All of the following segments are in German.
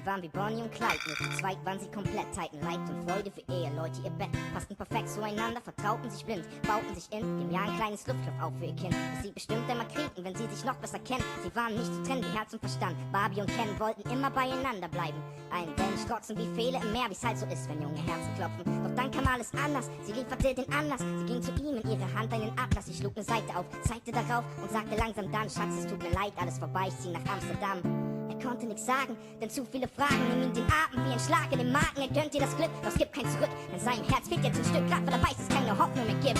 waren wie Bonnie und Clyde, nur zu zweit waren sie komplett. Teilten Leid und Freude für Eheleute, ihr Bett passten perfekt zueinander, vertrauten sich blind, bauten sich in dem Jahr ein kleines Luftloch auf für ihr Kind, das sie bestimmt einmal kriegen, wenn sie sich noch besser kennen. Sie waren nicht zu trennen, wie Herz und Verstand. Barbie und Ken wollten immer beieinander bleiben. Ein Wellen strotzen wie Fehler im Meer, wie's halt so ist, wenn junge Herzen klopfen. Doch dann kam alles anders, sie lieferte den Anlass. Sie ging zu ihm, in ihre Hand einen Atlas. Sie schlug ne Seite auf, zeigte darauf und sagte langsam dann: Schatz, es tut mir leid, alles vorbei, ich zieh nach Amsterdam. Er konnte nix sagen, denn zu viele Fragen nehmen ihm den Atem wie ein Schlag in den Magen. Er gönnt ihr das Glück, doch es gibt kein Zurück. In seinem Herz fehlt jetzt ein Stück, grad weil er weiß, es keine Hoffnung mehr gibt.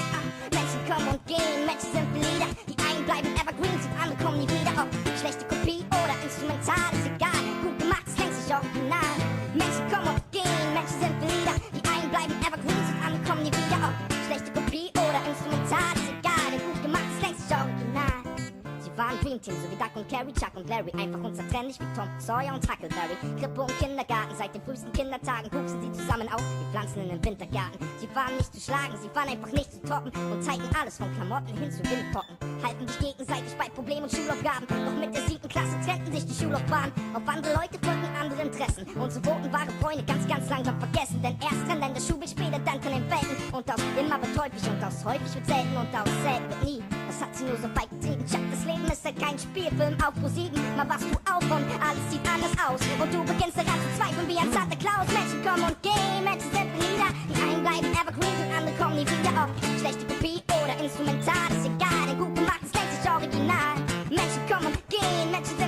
Menschen kommen und gehen, Menschen sind Lieder. Die einen bleiben evergreen, und andere kommen nie wieder. Ob schlechte Kopie oder instrumental, ist egal. Gut gemacht, es hängt sich original. Menschen kommen und gehen, Menschen sind Lieder. Die einen bleiben evergreen, und andere kommen nie wieder. Ob schlechte Kopie oder instrumental, ist egal. Denn gut gemacht, es hängt sich original. Sie waren Dream Team, so wie Duck und Carrie, Chuck und Larry. Einfach unzertrennlich wie Tom Sawyer und Huckleberry. Krippe und Kindergarten, seit den frühesten Kindertagen wuchsen sie zusammen auf wie Pflanzen in einem Wintergarten. Sie waren nicht zu schlagen, sie waren einfach nicht zu toppen und zeigten alles von Klamotten hin zu Windpocken. Halten sich gegenseitig bei Problemen und Schulaufgaben. Doch mit der 7. Klasse trennten sich die Schullaufbahnen. Auf andere Leute folgten andere Interessen. Und so wurden wahre Freunde ganz langsam vergessen. Denn erst trennen der Schulweg, später dann trennen Welten. Und aus immer wird häufig und aus häufig wird selten und aus selten wird nie. Das hat sie nur so weit getrieben. Tja, das Leben ist halt kein Spielfilm auf Pro7. Mal wachst du auf und alles sieht anders aus. Und du beginnst daran zu zweifeln wie ein Santa Claus. Menschen kommen und gehen, Menschen sind Lieder. Die einen bleiben evergreen und andere kommen nie wieder. Ob schlechte Kopie oder instrumental, ist egal. Denn gut gemacht, es denkt sich original. Menschen kommen und gehen, Menschen sind